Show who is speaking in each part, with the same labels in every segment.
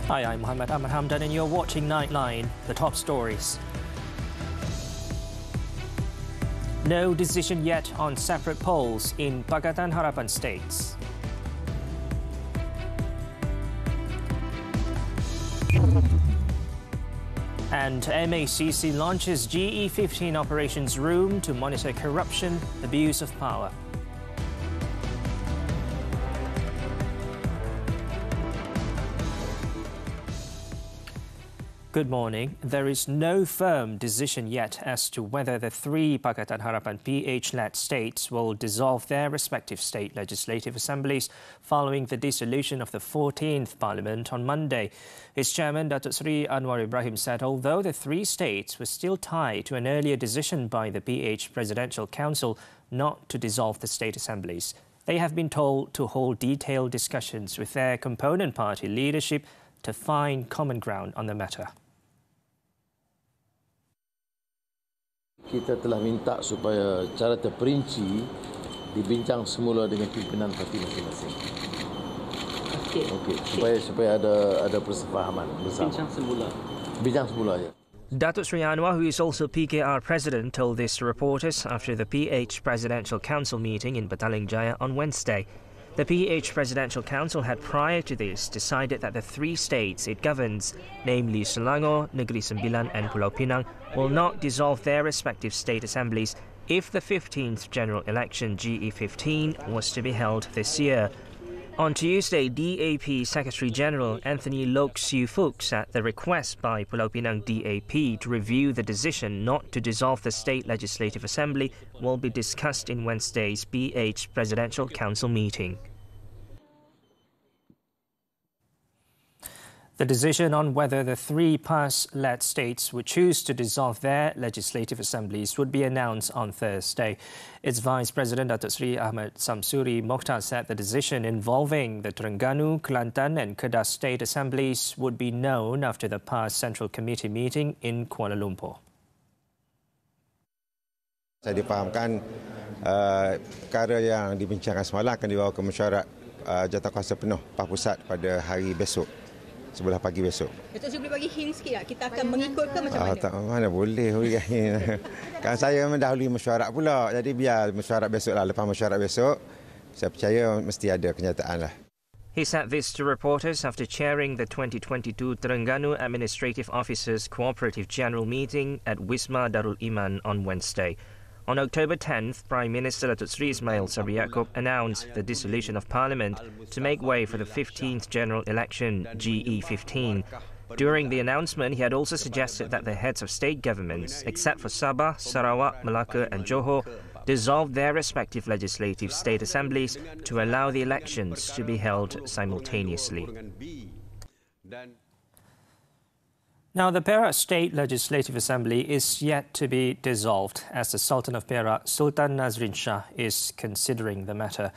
Speaker 1: Hi, I'm Muhammed Hamdan and you're watching Nightline, the top stories. No decision yet on separate polls in Pakatan Harapan states. And MACC launches GE15 operations room to monitor corruption, abuse of power. Good morning. There is no firm decision yet as to whether the three Pakatan Harapan PH-led states will dissolve their respective state legislative assemblies following the dissolution of the 14th Parliament on Monday. Its chairman, Datuk Seri Anwar Ibrahim, said although the three states were still tied to an earlier decision by the PH Presidential Council not to dissolve the state assemblies, they have been told to hold detailed discussions with their component party leadership to find common ground on the matter.
Speaker 2: Kita telah minta supaya cara terperinci dibincang semula dengan pimpinan parti masing-masing. Okey. Supaya ada persefahaman bersama. Bincang semula ya.
Speaker 1: Datuk Seri Anwar, who is also PKR president, told this to reporters after the PH Presidential Council meeting in Petaling Jaya on Wednesday. The PH Presidential Council had prior to this decided that the three states it governs, namely Selangor, Negeri Sembilan and Pulau Pinang, will not dissolve their respective state assemblies if the 15th general election GE15 was to be held this year. On Tuesday, DAP Secretary-General Anthony Loke Siu Fook said the request by Pulau Pinang DAP to review the decision not to dissolve the State Legislative Assembly will be discussed in Wednesday's PH Presidential Council meeting. The decision on whether the three PAS-led states would choose to dissolve their legislative assemblies would be announced on Thursday. Its Vice President Datuk Seri Ahmad Samsuri Mokhtar said the decision involving the Terengganu, Kelantan and Kedah state assemblies would be known after the PAS Central Committee meeting in Kuala Lumpur.
Speaker 3: Saya difahamkan perkara yang dibincangkan semalam akan dibawa ke mesyuarat jawatankuasa penuh PAS Pusat pada hari besok. Sebelah pagi besok.
Speaker 4: Datuk, saya boleh bagi hint sikit tak? Kita akan mengikut ke macam mana?
Speaker 3: Tak, mana boleh. Kan saya mendahului mesyuarat pula. Jadi biar mesyuarat besok lah. Lepas mesyuarat besok, saya percaya mesti ada kenyataan lah.
Speaker 1: He said this to reporters after chairing the 2022 Terengganu Administrative Officers Cooperative General Meeting at Wisma Darul Iman on Wednesday. On October 10th, Prime Minister Datuk Seri Ismail Sabri Yaakob announced the dissolution of Parliament to make way for the 15th General Election, GE15. During the announcement, he had also suggested that the heads of state governments, except for Sabah, Sarawak, Malacca and Johor, dissolve their respective legislative state assemblies to allow the elections to be held simultaneously. Now, the Perak State Legislative Assembly is yet to be dissolved as the Sultan of Perak, Sultan Nazrin Shah, is considering the matter.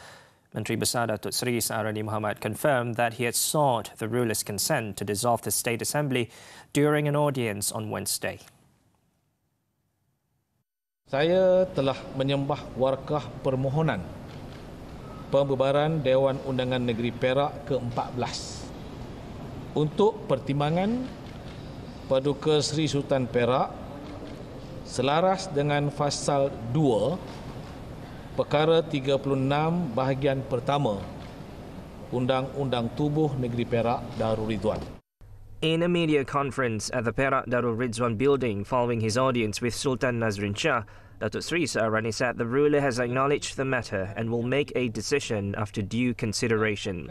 Speaker 1: Menteri Besar Datuk Seri Saarani Muhammad confirmed that he had sought the ruler's consent to dissolve the State Assembly during an audience on Wednesday.
Speaker 5: Saya telah menyembah warkah permohonan pembubaran Dewan Undangan Negeri Perak ke-14 untuk pertimbangan Paduka Seri Sultan Perak selaras dengan Fasal 2 Perkara 36 bahagian pertama Undang-Undang Tubuh Negeri Perak Darul Ridwan.
Speaker 1: In a media conference at the Perak Darul Ridwan building following his audience with Sultan Nazrin Shah, Datuk Seri Saarani said the ruler has acknowledged the matter and will make a decision after due consideration.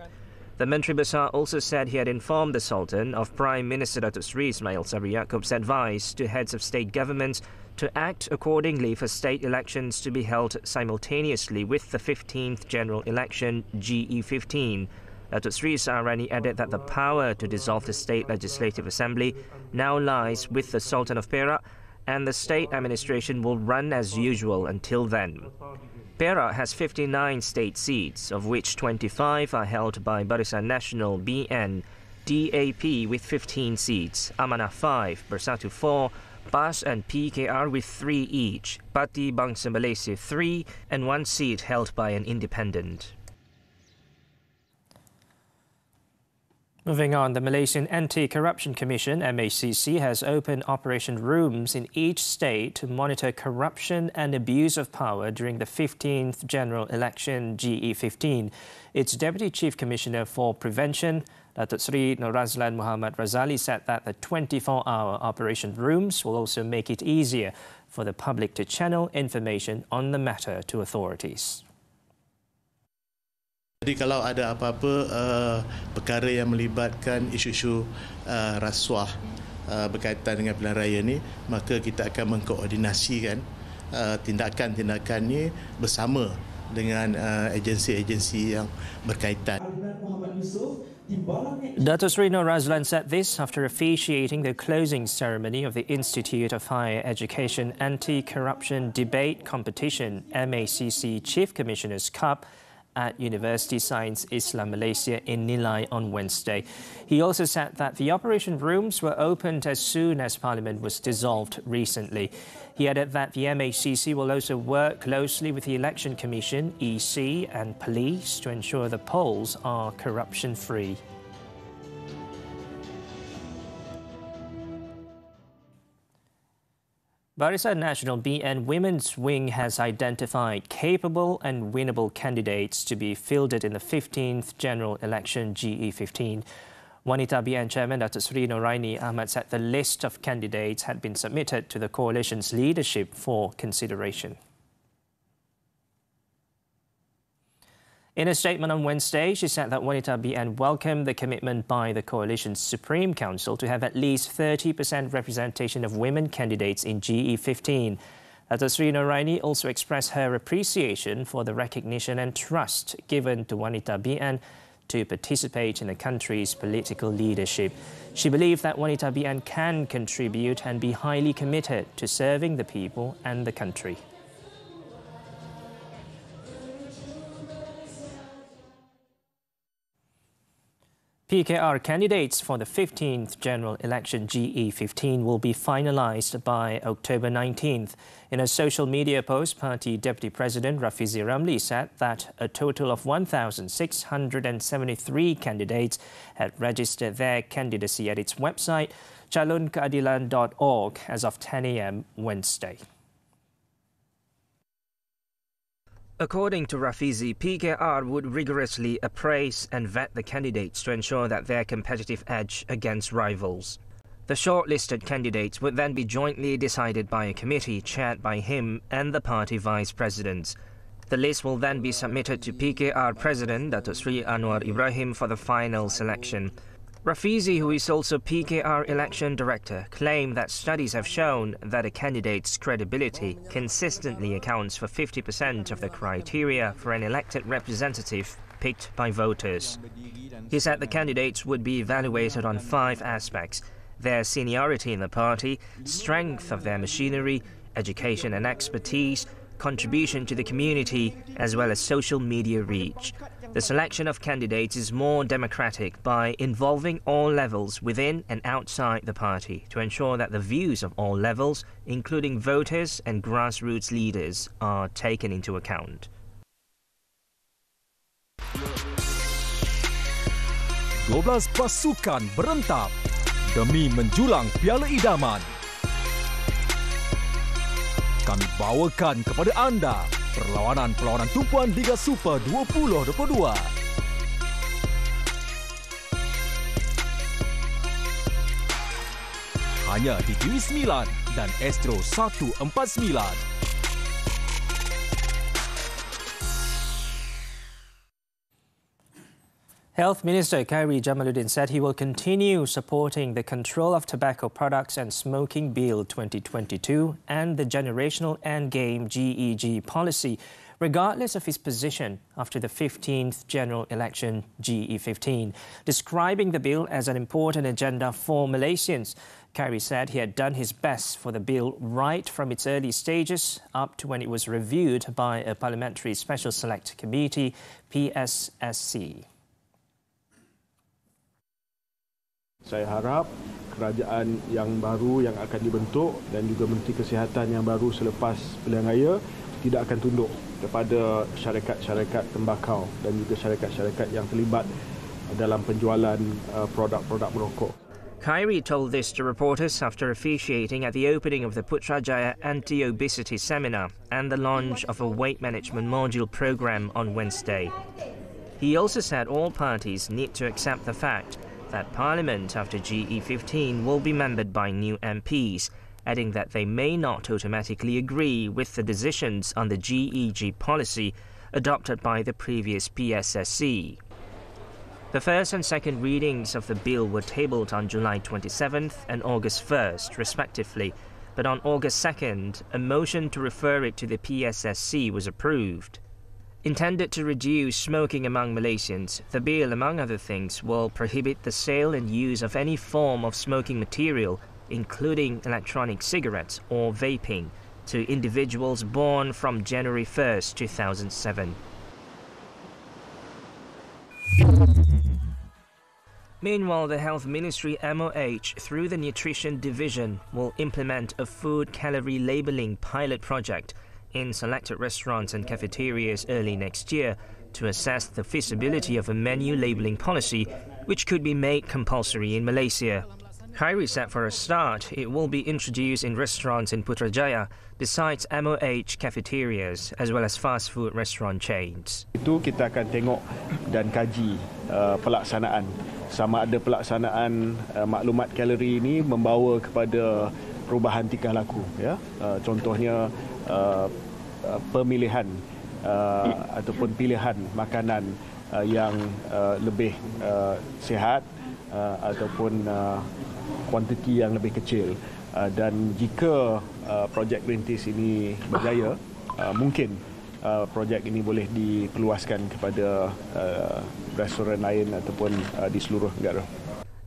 Speaker 1: The Menteri Besar also said he had informed the Sultan of Prime Minister Datuk Seri Ismail Sabri Yaakob's advice to heads of state governments to act accordingly for state elections to be held simultaneously with the 15th General Election, GE15. Datuk Seri Saarani added that the power to dissolve the State Legislative Assembly now lies with the Sultan of Perak and the state administration will run as usual until then. Perak has 59 state seats, of which 25 are held by Barisan Nasional (BN), DAP with 15 seats, Amanah 5, Bersatu 4, PAS and PKR with 3 each, Parti Bangsa Malaysia 3, and 1 seat held by an independent. Moving on, the Malaysian Anti-Corruption Commission, MACC, has opened operation rooms in each state to monitor corruption and abuse of power during the 15th General Election GE15. Its Deputy Chief Commissioner for Prevention, Datuk Sri Norazlan Muhammad Razali, said that the 24-hour operation rooms will also make it easier for the public to channel information on the matter to authorities.
Speaker 6: Jadi kalau ada apa-apa perkara yang melibatkan isu-isu rasuah berkaitan dengan pilihan raya ini, maka kita akan mengkoordinasikan tindakan-tindakan ini bersama dengan agensi-agensi yang berkaitan.
Speaker 1: Datuk Sri Norazlan said this after officiating the closing ceremony of the Institute of Higher Education Anti-Corruption Debate Competition, MACC Chief Commissioners Cup, at University Science Islam Malaysia in Nilai on Wednesday. He also said that the operation rooms were opened as soon as Parliament was dissolved recently. He added that the MACC will also work closely with the Election Commission, EC and police to ensure the polls are corruption-free. Barisan Nasional BN Women's Wing has identified capable and winnable candidates to be fielded in the 15th General Election GE15. Wanita BN Chairman Datuk Sri Noraini Ahmad said the list of candidates had been submitted to the coalition's leadership for consideration. In a statement on Wednesday, she said that Wanita BN welcomed the commitment by the Coalition's Supreme Council to have at least 30% representation of women candidates in GE15. Datuk Sri Noraini also expressed her appreciation for the recognition and trust given to Wanita BN to participate in the country's political leadership. She believed that Wanita BN can contribute and be highly committed to serving the people and the country. PKR candidates for the 15th General Election GE15 will be finalised by October 19th. In a social media post, Party Deputy President Rafizi Ramli said that a total of 1,673 candidates had registered their candidacy at its website, calonkeadilan.org, as of 10 a.m. Wednesday. According to Rafizi, PKR would rigorously appraise and vet the candidates to ensure that their competitive edge against rivals. The shortlisted candidates would then be jointly decided by a committee chaired by him and the party vice presidents. The list will then be submitted to PKR President Datuk Sri Anwar Ibrahim for the final selection. Rafizi, who is also PKR Election Director, claimed that studies have shown that a candidate's credibility consistently accounts for 50% of the criteria for an elected representative picked by voters. He said the candidates would be evaluated on 5 aspects: their seniority in the party, strength of their machinery, education and expertise, contribution to the community, as well as social media reach. The selection of candidates is more democratic by involving all levels within and outside the party to ensure that the views of all levels, including voters and grassroots leaders, are taken into account.
Speaker 7: 12 pasukan berentak demi menjulang Piala Idaman. Kami bawakan kepada anda perlawanan tumpuan Liga Super 2022. Hanya di TV 9 dan Astro 149.
Speaker 1: Health Minister Khairi Jamaluddin said he will continue supporting the Control of Tobacco Products and Smoking Bill 2022 and the Generational Endgame GEG policy, regardless of his position after the 15th General Election GE15. Describing the bill as an important agenda for Malaysians, Khairi said he had done his best for the bill right from its early stages up to when it was reviewed by a Parliamentary Special Select Committee, PSSC.
Speaker 8: Saya harap kerajaan yang baru yang akan dibentuk dan juga Menteri Kesihatan yang baru selepas pilihan raya tidak akan tunduk kepada syarikat-syarikat tembakau dan juga syarikat-syarikat yang terlibat dalam penjualan produk-produk merokok.
Speaker 1: Khairi told this to reporters after officiating at the opening of the Putrajaya Anti-Obesity Seminar and the launch of a weight management module program on Wednesday. He also said all parties need to accept the fact that Parliament after GE15 will be membered by new MPs, adding that they may not automatically agree with the decisions on the GEG policy adopted by the previous PSSC. The first and second readings of the bill were tabled on July 27th and August 1st, respectively, but on August 2nd, a motion to refer it to the PSSC was approved. Intended to reduce smoking among Malaysians, the bill, among other things, will prohibit the sale and use of any form of smoking material, including electronic cigarettes or vaping, to individuals born from January 1st, 2007. Meanwhile, the Health Ministry MOH, through the Nutrition Division, will implement a food calorie labelling pilot project in selected restaurants and cafeterias early next year to assess the feasibility of a menu labelling policy which could be made compulsory in Malaysia. Khairi said for a start, it will be introduced in restaurants in Putrajaya besides MOH cafeterias as well as fast food restaurant chains.
Speaker 8: Itu kita akan tengok dan kaji pelaksanaan. Sama ada pelaksanaan maklumat kalori ini membawa kepada perubahan tingkah laku. Ya? Contohnya pemilihan ataupun pilihan makanan yang lebih sihat ataupun kuantiti yang lebih kecil. Dan jika projek Greenpeace ini berjaya, mungkin projek ini boleh diperluaskan kepada restoran lain ataupun di seluruh negara.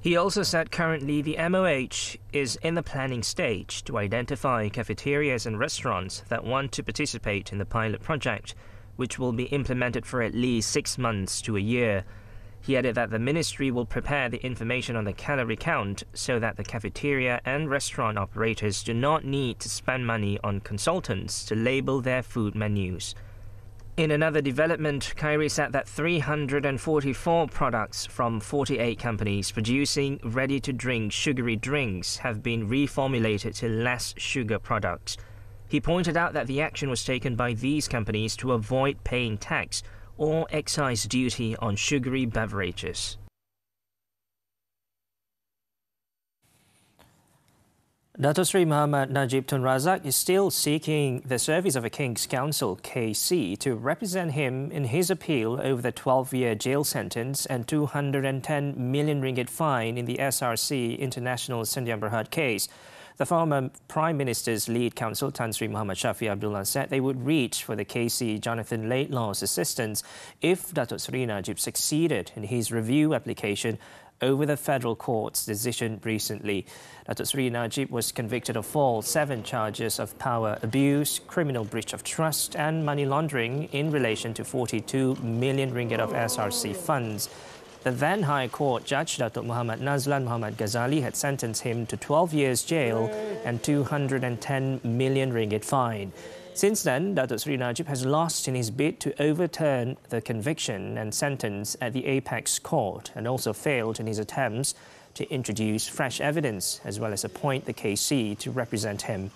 Speaker 1: He also said currently the MOH is in the planning stage to identify cafeterias and restaurants that want to participate in the pilot project, which will be implemented for at least 6 months to a year. He added that the ministry will prepare the information on the calorie count so that the cafeteria and restaurant operators do not need to spend money on consultants to label their food menus. In another development, Khairi said that 344 products from 48 companies producing ready-to-drink sugary drinks have been reformulated to less sugar products. He pointed out that the action was taken by these companies to avoid paying tax or excise duty on sugary beverages. Dato Sri Muhammad Najib Tun Razak is still seeking the service of a King's Counsel, KC, to represent him in his appeal over the 12-year jail sentence and 210 million ringgit fine in the SRC International Sdn Bhd case. The former Prime Minister's lead counsel, Tan Sri Muhammad Shafi Abdullah, said they would reach for the KC Jonathan Laidlaw's assistance if Dato Sri Najib succeeded in his review application over the federal court's decision recently. Dato Sri Najib was convicted of all 7 charges of power abuse, criminal breach of trust and money laundering in relation to 42 million ringgit of SRC funds. The then High Court Judge Dato Muhammad Nazlan Muhammad Ghazali had sentenced him to 12 years jail and 210 million ringgit fine. Since then, Dato Sri Najib has lost in his bid to overturn the conviction and sentence at the Apex Court and also failed in his attempts to introduce fresh evidence as well as appoint the KC to represent him.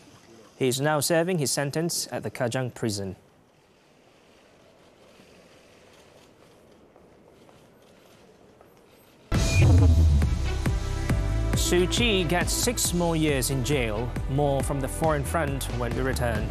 Speaker 1: He is now serving his sentence at the Kajang prison. Suu Kyi gets 6 more years in jail. More from the Foreign Front when we return.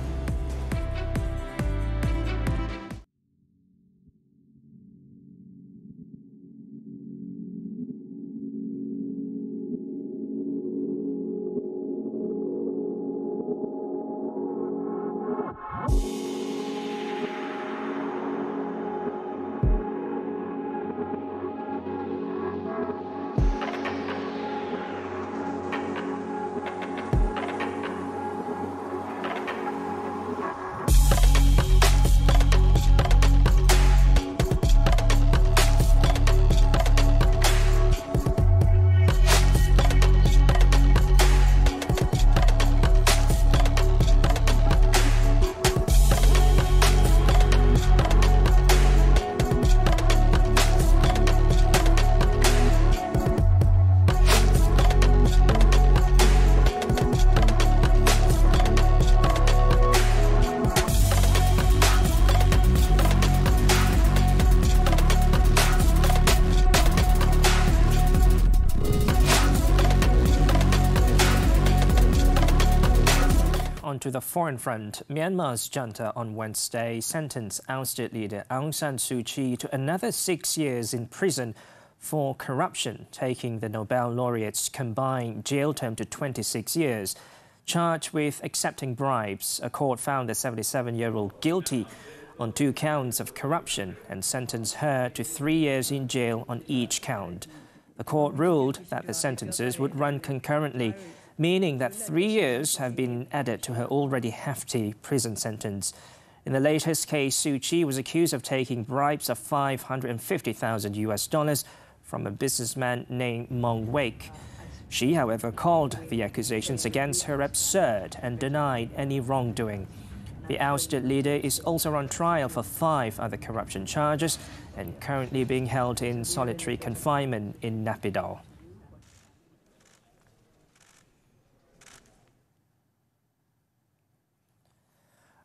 Speaker 1: onto the foreign front. Myanmar's junta on Wednesday sentenced ousted leader Aung San Suu Kyi to another 6 years in prison for corruption, taking the Nobel laureate's combined jail term to 26 years. Charged with accepting bribes, a court found the 77-year-old guilty on 2 counts of corruption and sentenced her to 3 years in jail on each count. The court ruled that the sentences would run concurrently, meaning that 3 years have been added to her already hefty prison sentence. In the latest case, Suu Kyi was accused of taking bribes of $550,000 from a businessman named Mong Wake. She, however, called the accusations against her absurd and denied any wrongdoing. The ousted leader is also on trial for 5 other corruption charges and currently being held in solitary confinement in Naypyidaw.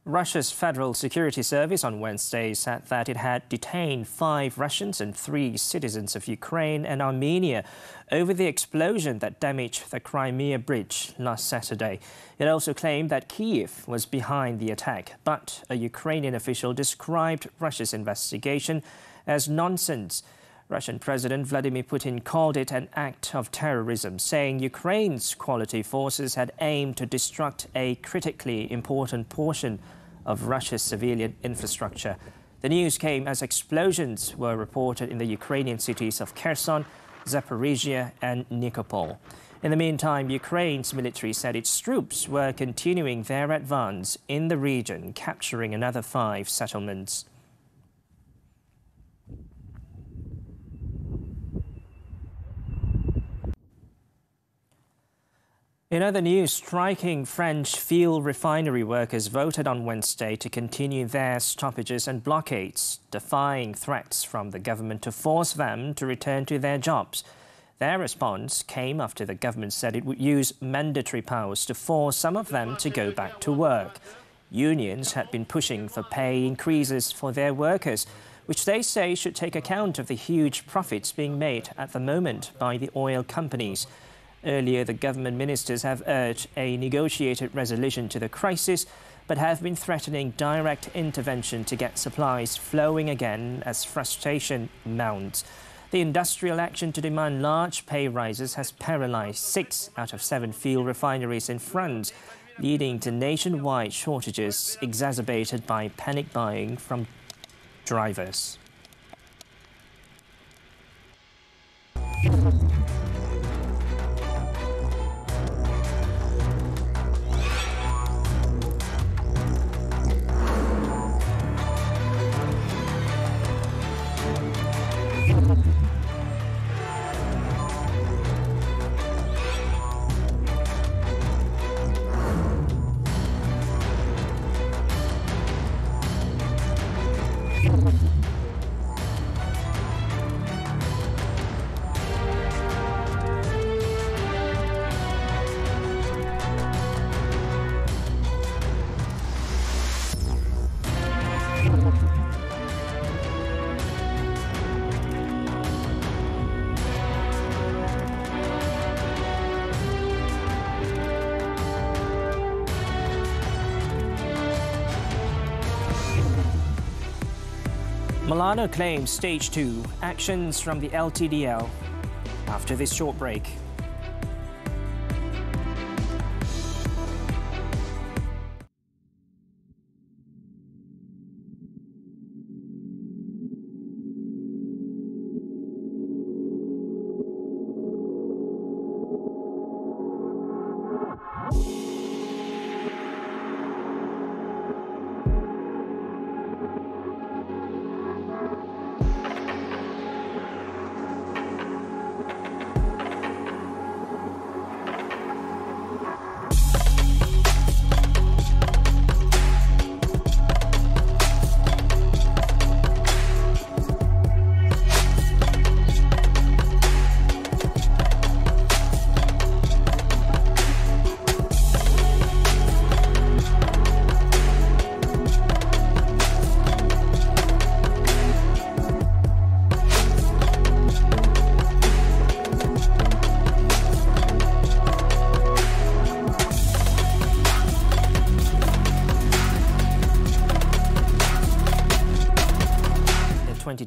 Speaker 1: Russia's Federal Security Service on Wednesday said that it had detained 5 Russians and 3 citizens of Ukraine and Armenia over the explosion that damaged the Crimea Bridge last Saturday. It also claimed that Kyiv was behind the attack, but a Ukrainian official described Russia's investigation as nonsense. Russian President Vladimir Putin called it an act of terrorism, saying Ukraine's quality forces had aimed to destruct a critically important portion of Russia's civilian infrastructure. The news came as explosions were reported in the Ukrainian cities of Kherson, Zaporizhia and Nikopol. In the meantime, Ukraine's military said its troops were continuing their advance in the region, capturing another 5 settlements. In other news, striking French fuel refinery workers voted on Wednesday to continue their stoppages and blockades, defying threats from the government to force them to return to their jobs. Their response came after the government said it would use mandatory powers to force some of them to go back to work. Unions had been pushing for pay increases for their workers, which they say should take account of the huge profits being made at the moment by the oil companies. Earlier, the government ministers have urged a negotiated resolution to the crisis, but have been threatening direct intervention to get supplies flowing again as frustration mounts. The industrial action to demand large pay rises has paralyzed 6 out of 7 fuel refineries in France, leading to nationwide shortages exacerbated by panic buying from drivers. Milano claims Stage 2 actions from the LTDL after this short break.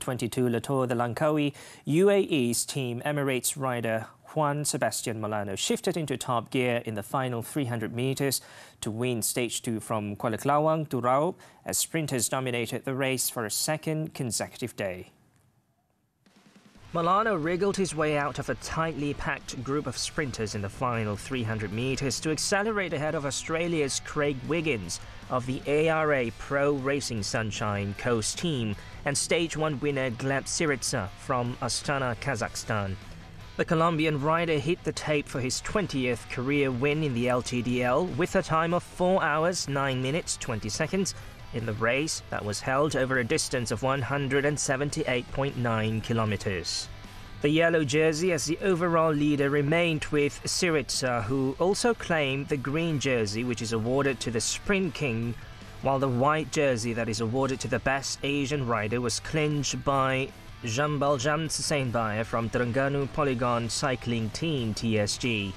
Speaker 1: 2022 Le Tour de Langkawi, UAE's Team Emirates rider Juan Sebastian Molano shifted into top gear in the final 300 metres to win Stage 2 from Kuala Kelawang to Raub as sprinters dominated the race for a second consecutive day. Molano wriggled his way out of a tightly packed group of sprinters in the final 300 metres to accelerate ahead of Australia's Craig Wiggins of the ARA Pro Racing Sunshine Coast team and Stage 1 winner Gleb Syriza from Astana, Kazakhstan. The Colombian rider hit the tape for his 20th career win in the LTDL with a time of 4 hours, 9 minutes, 20 seconds in the race that was held over a distance of 178.9 kilometers. The yellow jersey as the overall leader remained with Syriza, who also claimed the green jersey, which is awarded to the Sprint King, while the white jersey that is awarded to the best Asian rider was clinched by Jambaljam Sainbaya from Terengganu Polygon Cycling Team TSG.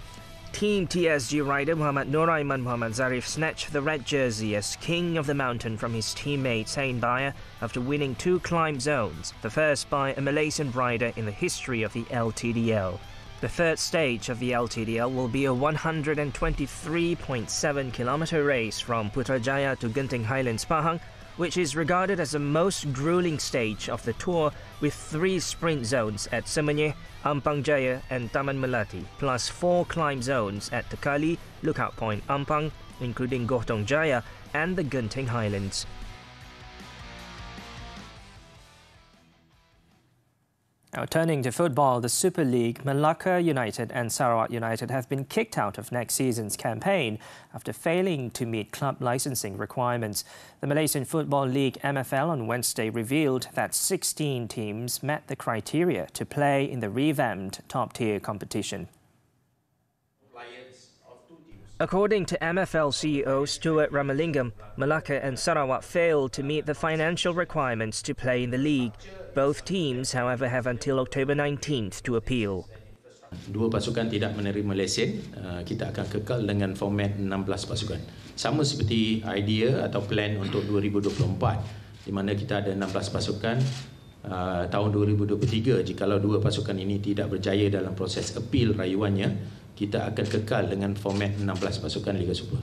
Speaker 1: Team TSG rider Muhammad Nuraiman Muhammad Zarif snatched the red jersey as King of the Mountain from his teammate Sainbaya after winning 2 climb zones, the first by a Malaysian rider in the history of the LTDL. The third stage of the LTDL will be a 123.7 kilometre race from Putrajaya to Genting Highlands Pahang, which is regarded as the most grueling stage of the tour, with 3 sprint zones at Semenyih, Ampang Jaya and Taman Melati, plus 4 climb zones at Tekali, Lookout Point Ampang, including Gotong Jaya and the Genting Highlands. Now turning to football, the Super League, Melaka United and Sarawak United have been kicked out of next season's campaign after failing to meet club licensing requirements. The Malaysian Football League MFL on Wednesday revealed that 16 teams met the criteria to play in the revamped top-tier competition. According to MFL CEO Stuart Ramalingam, Melaka and Sarawak failed to meet the financial requirements to play in the league. Both teams, however, have until October 19th to appeal.
Speaker 9: Dua pasukan tidak menerima lesen, kita akan kekal dengan format 16 pasukan. Sama seperti idea atau plan untuk 2024, di mana kita ada 16 pasukan. Tahun 2023, jikalau dua pasukan ini tidak berjaya dalam proses appeal rayuannya, kita akan kekal dengan format 16 pasukan Liga Super.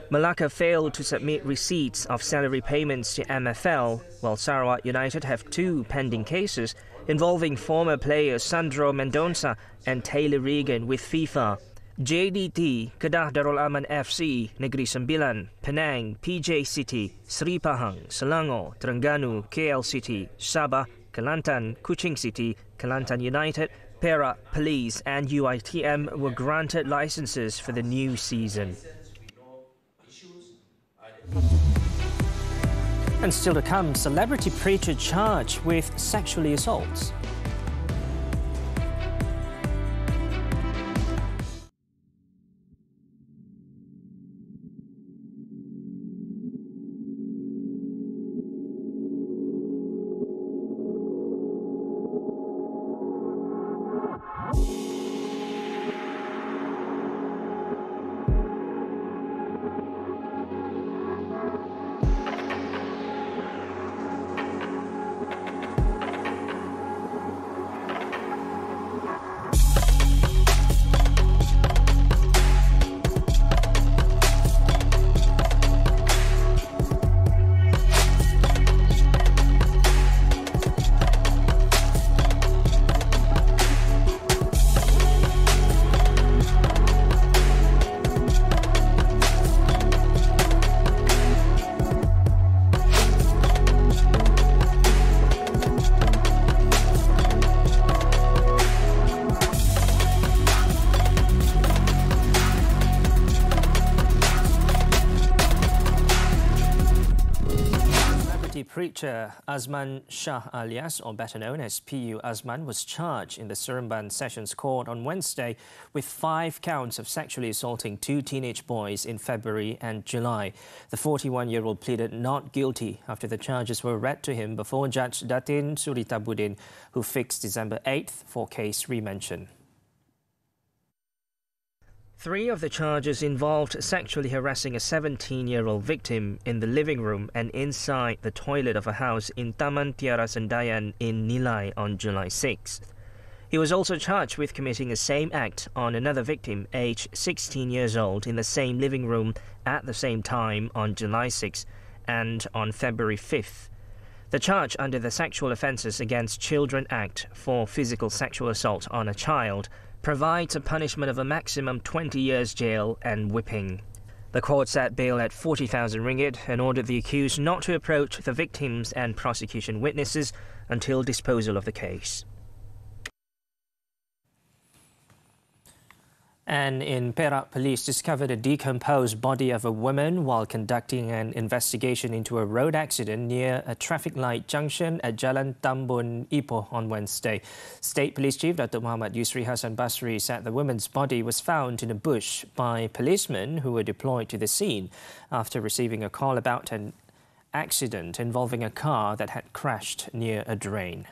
Speaker 1: Melaka failed to submit receipts of salary payments to MFL, while Sarawak United have 2 pending cases involving former players Sandro Mendonça and Taylor Regan with FIFA. JDT, Kedah Darul Aman FC, Negeri Sembilan, Penang, PJ City, Seri Pahang, Selangor, Terengganu, KL City, Sabah, Kelantan, Kuching City, Kelantan United, Perak, Police and UiTM were granted licenses for the new season. And still to come, celebrity preacher charged with sexually assaults. Preacher Azman Shah Alias, or better known as PU Azman, was charged in the Seremban Sessions Court on Wednesday with 5 counts of sexually assaulting 2 teenage boys in February and July. The 41-year-old pleaded not guilty after the charges were read to him before Judge Datin Suritabudin, who fixed December 8th for case remention. 3 of the charges involved sexually harassing a 17-year-old victim in the living room and inside the toilet of a house in Taman Tiara Sendayan in Nilai on July 6th. He was also charged with committing the same act on another victim, aged 16 years old, in the same living room at the same time on July 6th and on February 5th. The charge under the Sexual Offences Against Children Act for physical sexual assault on a child provides a punishment of a maximum 20 years jail and whipping. The court set bail at 40,000 ringgit and ordered the accused not to approach the victims and prosecution witnesses until disposal of the case. And in Perak, police discovered a decomposed body of a woman while conducting an investigation into a road accident near a traffic light junction at Jalan Tambun Ipoh on Wednesday. State Police Chief Dr. Muhammad Yusri Hassan Basri said the woman's body was found in a bush by policemen who were deployed to the scene after receiving a call about an accident involving a car that had crashed near a drain.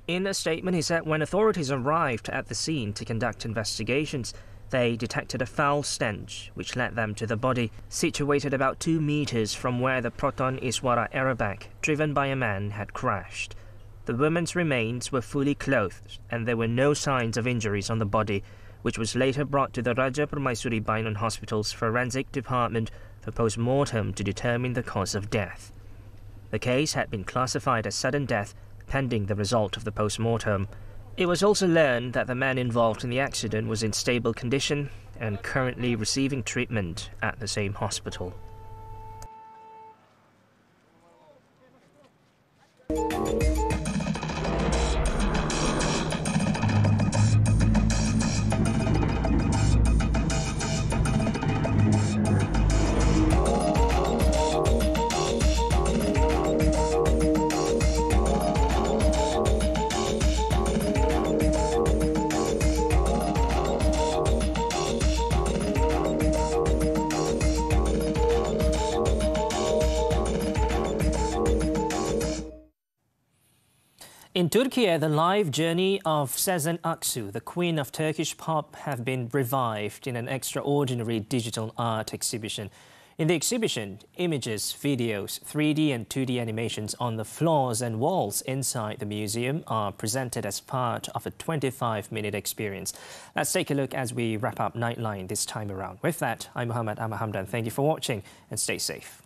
Speaker 1: In a statement, he said when authorities arrived at the scene to conduct investigations, they detected a foul stench, which led them to the body, situated about 2 meters from where the Proton Iswara aerobac, driven by a man, had crashed. The woman's remains were fully clothed, and there were no signs of injuries on the body, which was later brought to the Raja Permaisuri Bainon Hospital's forensic department for post-mortem to determine the cause of death. The case had been classified as sudden death pending the result of the post-mortem. It was also learned that the man involved in the accident was in stable condition and currently receiving treatment at the same hospital. In Turkey, the life journey of Sezen Aksu, the queen of Turkish pop, have been revived in an extraordinary digital art exhibition. In the exhibition, images, videos, 3D and 2D animations on the floors and walls inside the museum are presented as part of a 25-minute experience. Let's take a look as we wrap up Nightline this time around. With that, I'm Muhammed. I'm Hamdan. Thank you for watching and stay safe.